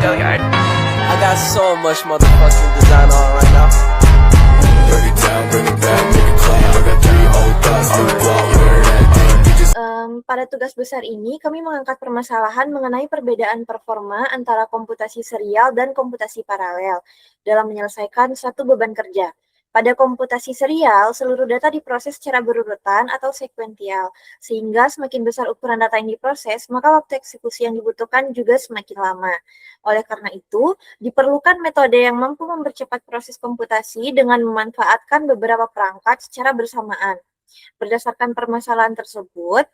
I got so much motherfucking design on right now. Break it down, bring it back, make it clap. I got 3 old thoughts, new block, where that thing. Pada tugas besar ini, kami mengangkat permasalahan mengenai perbedaan performa antara komputasi serial dan komputasi paralel dalam menyelesaikan satu beban kerja. Pada komputasi serial, seluruh data diproses secara berurutan atau sekuensial, sehingga semakin besar ukuran data yang diproses, maka waktu eksekusi yang dibutuhkan juga semakin lama. Oleh karena itu, diperlukan metode yang mampu mempercepat proses komputasi dengan memanfaatkan beberapa perangkat secara bersamaan. Berdasarkan permasalahan tersebut,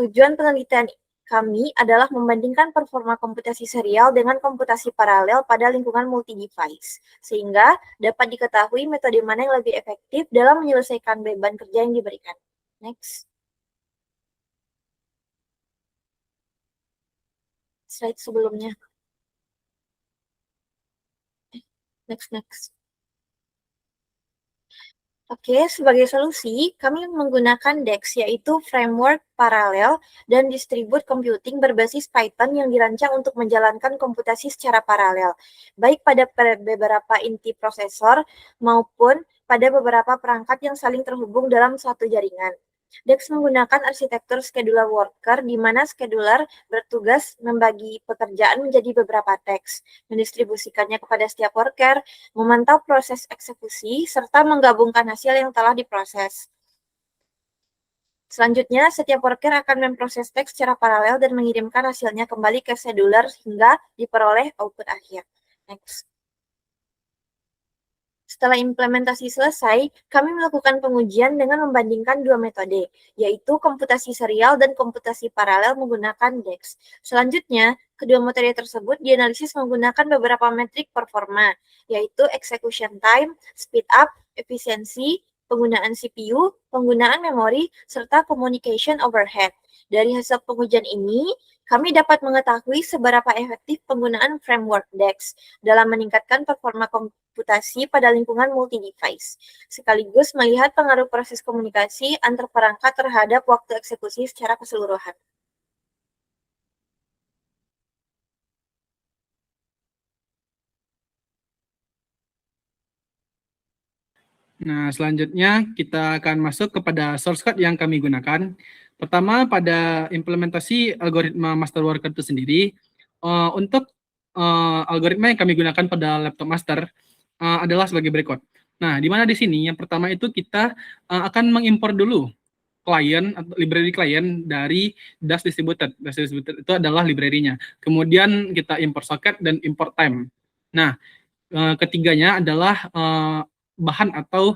tujuan penelitian kami adalah membandingkan performa komputasi serial dengan komputasi paralel pada lingkungan multi-device, sehingga dapat diketahui metode mana yang lebih efektif dalam menyelesaikan beban kerja yang diberikan. Next. Slide sebelumnya. Next. Oke, sebagai solusi, kami menggunakan DEX, yaitu Framework Parallel dan Distributed Computing berbasis Python yang dirancang untuk menjalankan komputasi secara paralel, baik pada beberapa inti prosesor maupun pada beberapa perangkat yang saling terhubung dalam satu jaringan. DEX menggunakan arsitektur scheduler worker, di mana scheduler bertugas membagi pekerjaan menjadi beberapa teks, mendistribusikannya kepada setiap worker, memantau proses eksekusi, serta menggabungkan hasil yang telah diproses. Selanjutnya, setiap worker akan memproses teks secara paralel dan mengirimkan hasilnya kembali ke scheduler hingga diperoleh output akhir. Next. Setelah implementasi selesai, kami melakukan pengujian dengan membandingkan dua metode, yaitu komputasi serial dan komputasi paralel menggunakan DEX. Selanjutnya, kedua metode tersebut dianalisis menggunakan beberapa metrik performa, yaitu execution time, speed up, efisiensi, penggunaan CPU, penggunaan memori, serta communication overhead. Dari hasil pengujian ini, kami dapat mengetahui seberapa efektif penggunaan framework DEX dalam meningkatkan performa komputasi pada lingkungan multi-device, sekaligus melihat pengaruh proses komunikasi antar perangkat terhadap waktu eksekusi secara keseluruhan. Nah, selanjutnya kita akan masuk kepada source code yang kami gunakan. Pertama, pada implementasi algoritma master worker itu sendiri, untuk algoritma yang kami gunakan pada laptop master adalah sebagai berikut. Nah, di mana di sini yang pertama itu kita akan mengimpor dulu klien atau library klien dari Dash Distributed. Dash Distributed itu adalah library-nya. Kemudian kita import socket dan import time. Nah, ketiganya adalah bahan atau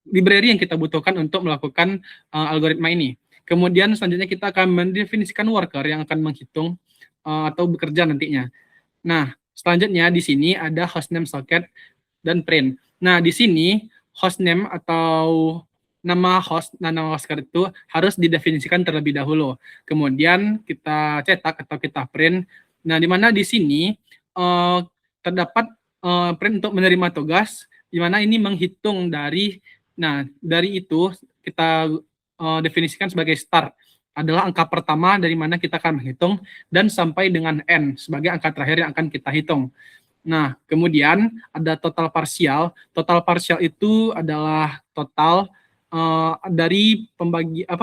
library yang kita butuhkan untuk melakukan algoritma ini. Kemudian selanjutnya kita akan mendefinisikan worker yang akan menghitung atau bekerja nantinya. Nah, selanjutnya di sini ada hostname socket dan print. Nah, di sini hostname atau nama host itu harus didefinisikan terlebih dahulu. Kemudian kita cetak atau kita print. Nah, di mana di sini terdapat print untuk menerima tugas, di mana ini menghitung dari, nah dari itu kita definisikan sebagai start, adalah angka pertama dari mana kita akan menghitung, dan sampai dengan n sebagai angka terakhir yang akan kita hitung. Nah, kemudian ada total parsial. Total parsial itu adalah total dari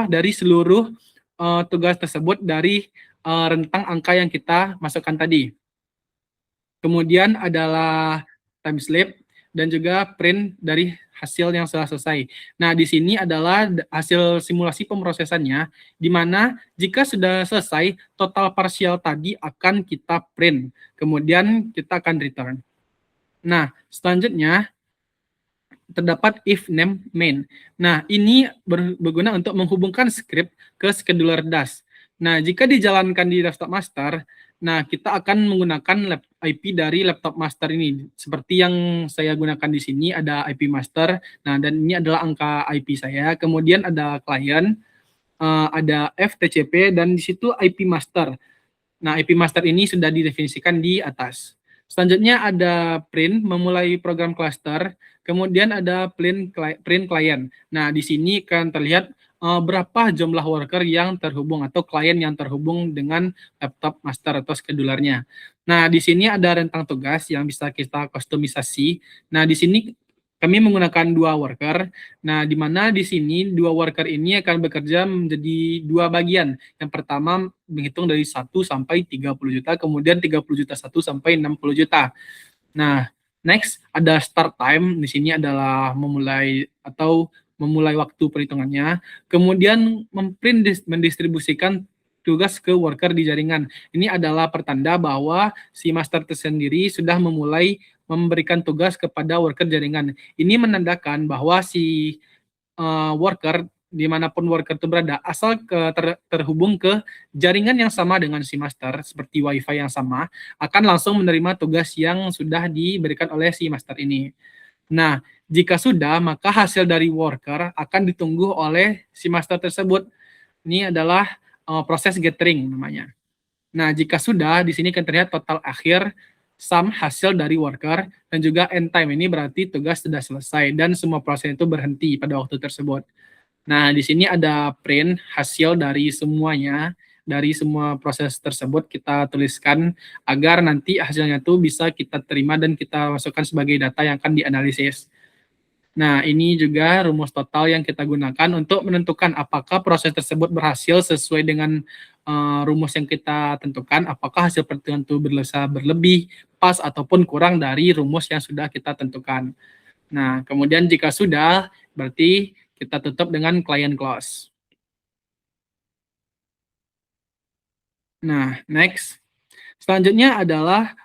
dari seluruh tugas tersebut dari rentang angka yang kita masukkan tadi. Kemudian adalah time slip dan juga print dari hasil yang sudah selesai. Nah, di sini adalah hasil simulasi pemrosesannya, di mana jika sudah selesai, total parsial tadi akan kita print. Kemudian kita akan return. Nah, selanjutnya terdapat if name main. Nah, ini berguna untuk menghubungkan script ke scheduler Dash. Nah, jika dijalankan di desktop master, nah kita akan menggunakan IP dari laptop master ini. Seperti yang saya gunakan di sini ada IP master. Nah, dan ini adalah angka IP saya. Kemudian ada client, ada FTCP, dan di situ IP master. Nah, IP master ini sudah didefinisikan di atas. Selanjutnya ada print, memulai program cluster. Kemudian ada print client. Nah, di sini kan terlihat berapa jumlah worker yang terhubung atau klien yang terhubung dengan laptop master atau schedulernya. Nah, di sini ada rentang tugas yang bisa kita kustomisasi. Nah, di sini kami menggunakan 2 worker. Nah, di mana di sini 2 worker ini akan bekerja menjadi 2 bagian. Yang pertama menghitung dari 1 sampai 30 juta, kemudian 30 juta 1 sampai 60 juta. Nah, next ada start time. Di sini adalah memulai waktu perhitungannya. Kemudian mendistribusikan tugas ke worker di jaringan. Ini adalah pertanda bahwa si master tersendiri sudah memulai memberikan tugas kepada worker jaringan. Ini menandakan bahwa si worker dimanapun worker itu berada, asal terhubung ke jaringan yang sama dengan si master, seperti wifi yang sama, akan langsung menerima tugas yang sudah diberikan oleh si master ini. Nah, jika sudah, maka hasil dari worker akan ditunggu oleh si master tersebut. Ini adalah proses gathering namanya. Nah, jika sudah, di sini akan terlihat total akhir, sum hasil dari worker, dan juga end time. Ini berarti tugas sudah selesai, dan semua proses itu berhenti pada waktu tersebut. Nah, di sini ada print hasil dari semuanya, dari semua proses tersebut kita tuliskan, agar nanti hasilnya itu bisa kita terima dan kita masukkan sebagai data yang akan dianalisis. Nah, ini juga rumus total yang kita gunakan untuk menentukan apakah proses tersebut berhasil sesuai dengan rumus yang kita tentukan, apakah hasil perhitungan itu berlebih, pas, ataupun kurang dari rumus yang sudah kita tentukan. Nah, kemudian jika sudah, berarti kita tutup dengan client close. Nah, next. Selanjutnya adalah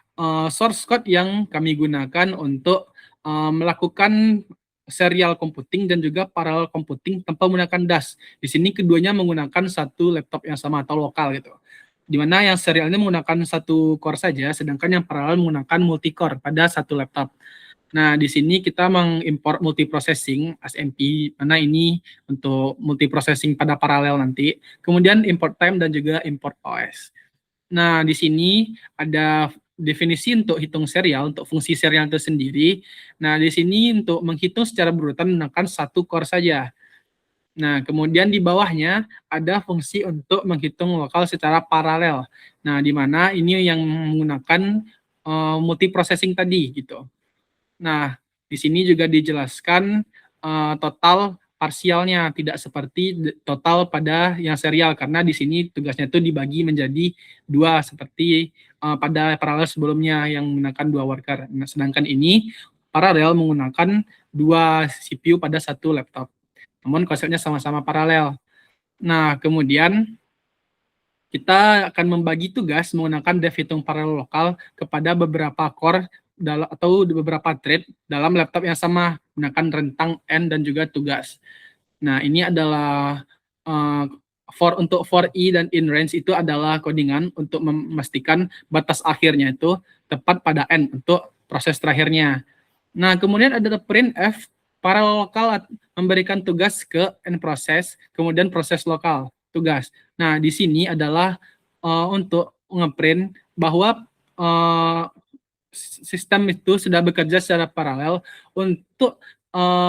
source code yang kami gunakan untuk melakukan serial computing dan juga parallel computing tanpa menggunakan DAS. Di sini keduanya menggunakan satu laptop yang sama atau lokal gitu. Di mana yang serial ini menggunakan satu core saja, sedangkan yang paralel menggunakan multi-core pada satu laptop. Nah, di sini kita mengimport multiprocessing SMP, mana ini untuk multiprocessing pada paralel nanti. Kemudian import time dan juga import OS. Nah, di sini ada definisi untuk hitung serial, untuk fungsi serial itu sendiri. Nah, di sini untuk menghitung secara berurutan menggunakan satu core saja. Nah, kemudian di bawahnya ada fungsi untuk menghitung lokal secara paralel. Nah, di mana ini yang menggunakan multiprocessing tadi gitu. Nah, di sini juga dijelaskan total parsialnya, tidak seperti total pada yang serial, karena di sini tugasnya itu dibagi menjadi 2 seperti pada paralel sebelumnya yang menggunakan 2 worker. Nah, sedangkan ini paralel menggunakan 2 CPU pada satu laptop. Namun konsepnya sama-sama paralel. Nah, kemudian kita akan membagi tugas menggunakan dev hitung paralel lokal kepada beberapa core atau beberapa thread dalam laptop yang sama menggunakan rentang N dan juga tugas. Nah, ini adalah untuk for i dan in range itu adalah codingan untuk memastikan batas akhirnya itu tepat pada N untuk proses terakhirnya. Nah, kemudian ada printf paralel lokal memberikan tugas ke N proses, kemudian proses lokal tugas. Nah, di sini adalah untuk ngeprint bahwa sistem itu sudah bekerja secara paralel untuk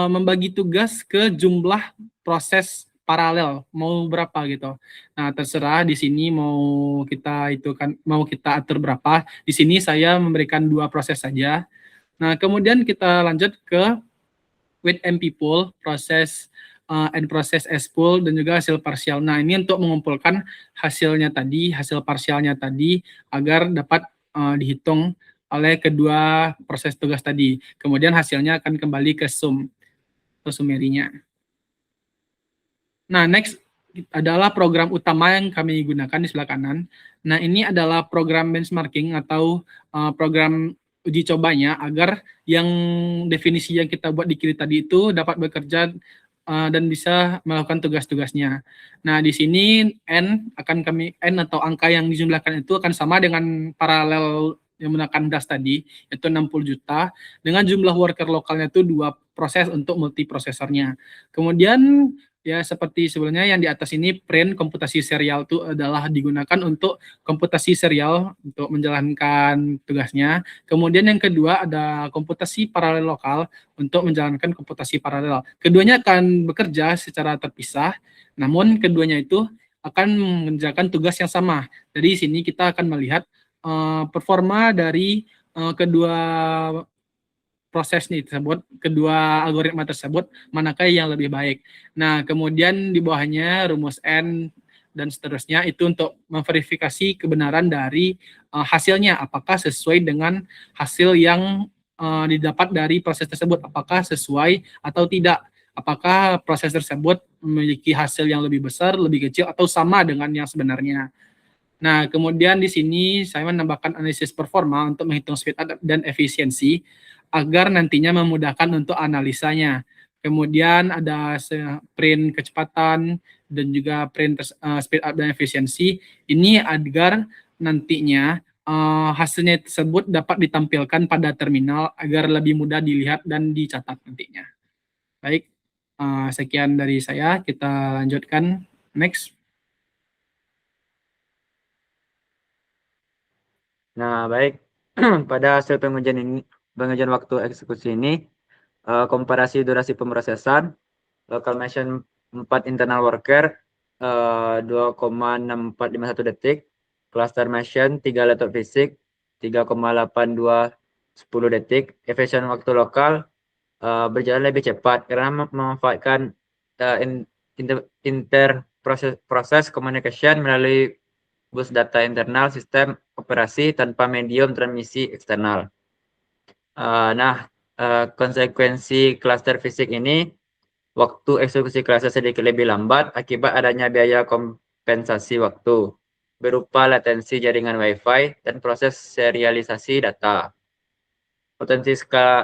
membagi tugas ke jumlah proses paralel mau berapa gitu. Nah, terserah di sini mau kita atur berapa. Di sini saya memberikan 2 proses saja. Nah, kemudian kita lanjut ke with MP pool, proses and proses S pool dan juga hasil parsial. Nah, ini untuk mengumpulkan hasilnya tadi, hasil parsialnya tadi agar dapat dihitung oleh kedua proses tugas tadi. Kemudian hasilnya akan kembali ke sum atau summary-nya. Nah, next adalah program utama yang kami gunakan di sebelah kanan. Nah, ini adalah program benchmarking atau program uji cobanya agar yang definisi yang kita buat di kiri tadi itu dapat bekerja dan bisa melakukan tugas-tugasnya. Nah, di sini N atau angka yang dijumlahkan itu akan sama dengan paralel yang menggunakan DAS tadi, yaitu 60 juta, dengan jumlah worker lokalnya itu 2 proses untuk multiprosesornya. Kemudian Ya, seperti sebelumnya yang di atas ini print komputasi serial itu adalah digunakan untuk komputasi serial untuk menjalankan tugasnya. Kemudian yang kedua ada komputasi paralel lokal untuk menjalankan komputasi paralel. Keduanya akan bekerja secara terpisah, namun keduanya itu akan mengerjakan tugas yang sama. Jadi di sini kita akan melihat performa dari kedua proses nih tersebut, kedua algoritma tersebut, manakah yang lebih baik. Nah, kemudian di bawahnya rumus N dan seterusnya itu untuk memverifikasi kebenaran dari hasilnya, apakah sesuai dengan hasil yang didapat dari proses tersebut, apakah sesuai atau tidak, apakah proses tersebut memiliki hasil yang lebih besar, lebih kecil, atau sama dengan yang sebenarnya. Nah, kemudian di sini saya menambahkan analisis performa untuk menghitung speed up dan efisiensi agar nantinya memudahkan untuk analisanya. Kemudian ada print kecepatan dan juga print speed up dan efisiensi. Ini agar nantinya hasilnya tersebut dapat ditampilkan pada terminal agar lebih mudah dilihat dan dicatat nantinya. Baik, sekian dari saya. Kita lanjutkan. Next. Nah, baik. Pada hasil pengujian waktu eksekusi ini, komparasi durasi pemrosesan, local machine 4 internal worker 2,6451 detik, cluster machine 3 laptop fisik 3,8210 detik, efisien waktu lokal berjalan lebih cepat karena memanfaatkan proses communication melalui bus data internal sistem operasi tanpa medium transmisi eksternal. Konsekuensi cluster fisik ini, waktu eksekusi cluster sedikit lebih lambat akibat adanya biaya kompensasi waktu berupa latensi jaringan Wi-Fi dan proses serialisasi data. Potensi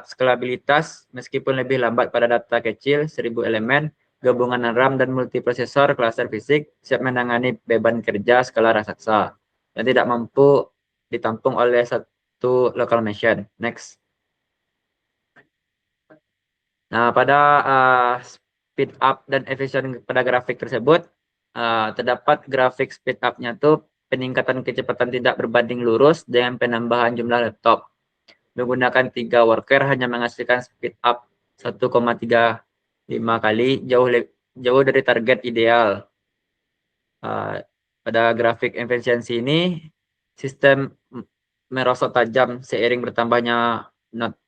skalabilitas, meskipun lebih lambat pada data kecil 1000 elemen, gabungan RAM dan multiprosesor cluster fisik siap menangani beban kerja skala raksasa dan tidak mampu ditampung oleh satu local machine. Next. Nah, pada speed up dan efisien pada grafik tersebut, terdapat grafik speed up-nya tuh peningkatan kecepatan tidak berbanding lurus dengan penambahan jumlah laptop. Menggunakan 3 worker hanya menghasilkan speed up 1,35 kali, jauh dari target ideal. Pada grafik efisiensi ini, sistem merosot tajam seiring bertambahnya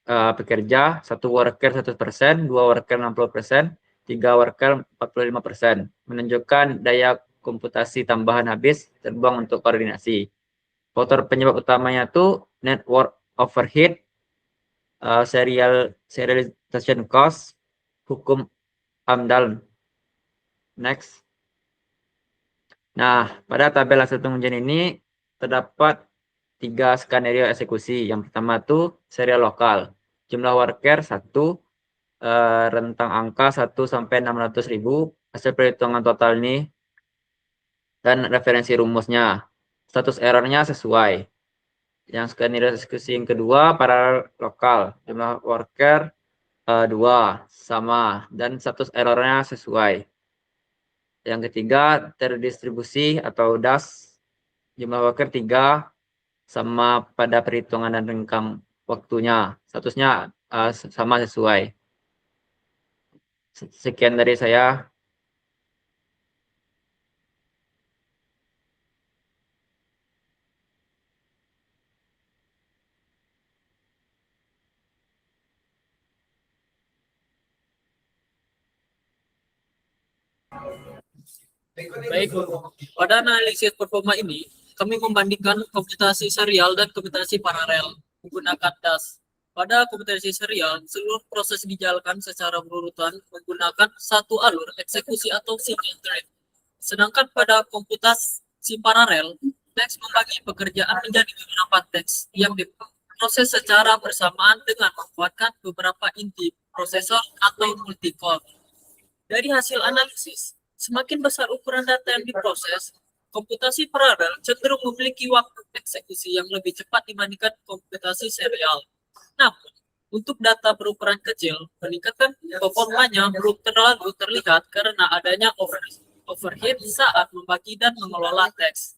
pekerja, 1 worker 100%, 2 worker 60%, 3 worker 45%, menunjukkan daya komputasi tambahan habis terbuang untuk koordinasi. Faktor penyebab utamanya itu network overheat, serialization cost, hukum Amdahl. Next. Nah, pada tabel hasil pengujian ini terdapat 3 skenario eksekusi. Yang pertama itu serial lokal. Jumlah worker 1, rentang angka 1 sampai 600.000. Hasil perhitungan total ini dan referensi rumusnya. Status errornya sesuai. Yang skenario eksekusi yang kedua paralel lokal, jumlah worker 2 sama dan status errornya sesuai. Yang ketiga terdistribusi atau DAS, jumlah worker 3 sama pada perhitungan dan renggang waktunya, statusnya sama sesuai. Sekian dari saya. Baik, pada analisis performa ini, kami membandingkan komputasi serial dan komputasi paralel menggunakan DAS. Pada komputasi serial, seluruh proses dijalankan secara berurutan menggunakan satu alur eksekusi atau single thread. Sedangkan pada komputasi paralel, teks membagi pekerjaan menjadi beberapa teks yang diproses secara bersamaan dengan memanfaatkan beberapa inti prosesor atau multi-core. Dari hasil analisis, semakin besar ukuran data yang diproses, komputasi paralel cenderung memiliki waktu eksekusi yang lebih cepat dibandingkan komputasi serial. Namun, Untuk data berukuran kecil, peningkatan performanya belum terlalu terlihat karena adanya overhead saat membagi dan mengelola teks.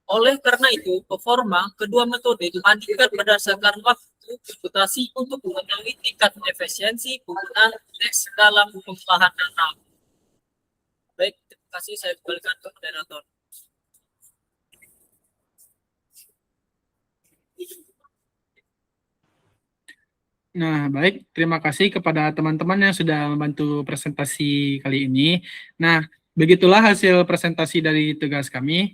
Oleh karena itu, performa kedua metode dibandingkan berdasarkan waktu komputasi untuk mengetahui tingkat efisiensi penggunaan teks dalam pengolahan data. Baik, terima kasih. Saya kembalikan ke moderator. Nah, baik. Terima kasih kepada teman-teman yang sudah membantu presentasi kali ini. Nah, begitulah hasil presentasi dari tugas kami.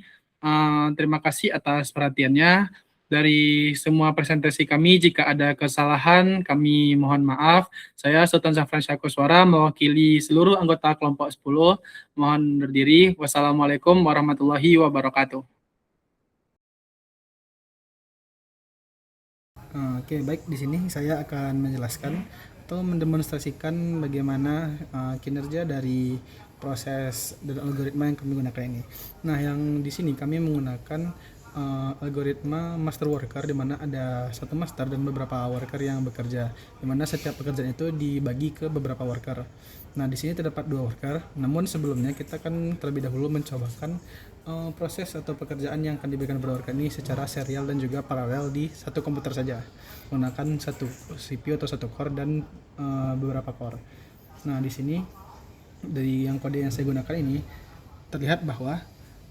Terima kasih atas perhatiannya. Dari semua presentasi kami, jika ada kesalahan, kami mohon maaf. Saya Sultan Zafran Syakoswara, mewakili seluruh anggota kelompok 10. Mohon berdiri. Wassalamualaikum warahmatullahi wabarakatuh. Oke, baik. Di sini saya akan menjelaskan atau mendemonstrasikan bagaimana kinerja dari proses dan algoritma yang kami gunakan ini. Nah, yang di sini kami menggunakan algoritma master worker, di mana ada satu master dan beberapa worker yang bekerja, di mana setiap pekerjaan itu dibagi ke beberapa worker. Nah, di sini terdapat 2 worker. Namun sebelumnya kita akan terlebih dahulu mencobakan proses atau pekerjaan yang akan diberikan kepada worker ini secara serial dan juga paralel di satu komputer saja, menggunakan satu CPU atau satu core dan beberapa core. Nah, di sini dari yang kode yang saya gunakan ini terlihat bahwa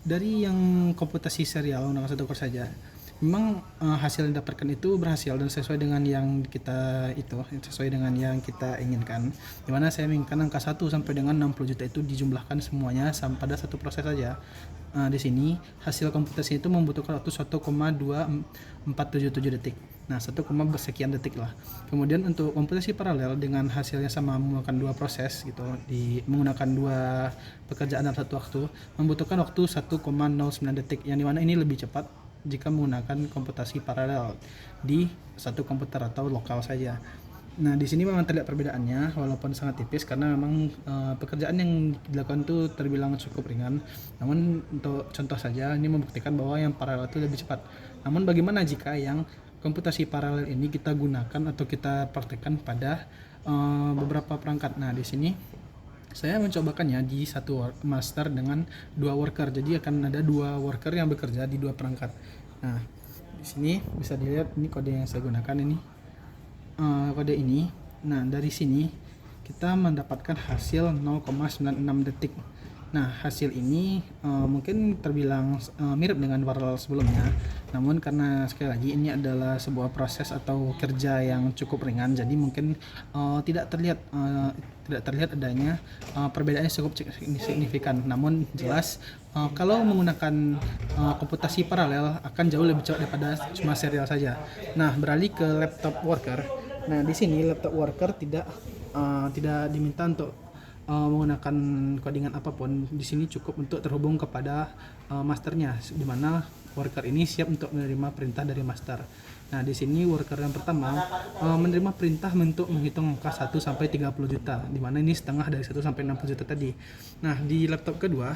dari yang komputasi serial menggunakan satu core saja, memang hasil yang didapatkan itu berhasil dan sesuai dengan yang kita inginkan, dimana saya menginginkan angka 1 sampai dengan 60 juta itu dijumlahkan semuanya pada satu proses saja. Di sini hasil komputasi itu membutuhkan waktu 1,2477 detik. Nah, 1, sekian detik lah. Kemudian untuk komputasi paralel dengan hasilnya sama, menggunakan 2 proses gitu, menggunakan 2 pekerjaan dalam satu waktu, membutuhkan waktu 1,09 detik, yang dimana ini lebih cepat jika menggunakan komputasi paralel di satu komputer atau lokal saja. Nah, di sini memang terlihat perbedaannya walaupun sangat tipis, karena memang pekerjaan yang dilakukan itu terbilang cukup ringan. Namun untuk contoh saja, ini membuktikan bahwa yang paralel itu lebih cepat. Namun bagaimana jika yang komputasi paralel ini kita gunakan atau kita praktekkan pada beberapa perangkat? Nah, di sini saya mencobakannya di satu master dengan 2 worker. Jadi akan ada 2 worker yang bekerja di 2 perangkat. Nah, di sini bisa dilihat ini kode yang saya gunakan ini. Kode ini. Nah, dari sini kita mendapatkan hasil 0,96 detik. Nah, hasil ini mungkin terbilang mirip dengan paralel sebelumnya. Namun karena sekali lagi ini adalah sebuah proses atau kerja yang cukup ringan, jadi mungkin tidak terlihat adanya perbedaannya cukup signifikan. Namun jelas kalau menggunakan komputasi paralel akan jauh lebih cepat daripada cuma serial saja. Nah, beralih ke laptop worker. Nah, di sini laptop worker tidak diminta untuk menggunakan codingan apapun. Di sini cukup untuk terhubung kepada masternya, di mana worker ini siap untuk menerima perintah dari master. Nah, di sini worker yang pertama menerima perintah untuk menghitung angka 1 sampai 30 juta, di mana ini setengah dari 1 sampai 60 juta tadi. Nah, di laptop kedua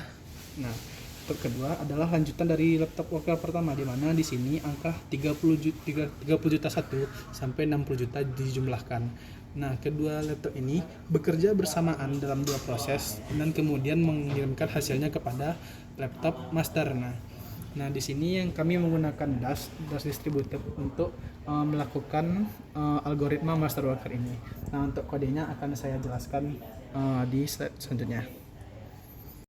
adalah lanjutan dari laptop worker pertama, di mana di sini angka 30 juta 1 sampai 60 juta dijumlahkan. Nah, kedua laptop ini bekerja bersamaan dalam 2 proses dan kemudian mengirimkan hasilnya kepada laptop master. Nah, di sini yang kami menggunakan DAS distributed untuk melakukan algoritma master worker ini. Nah, untuk kodenya akan saya jelaskan di slide selanjutnya.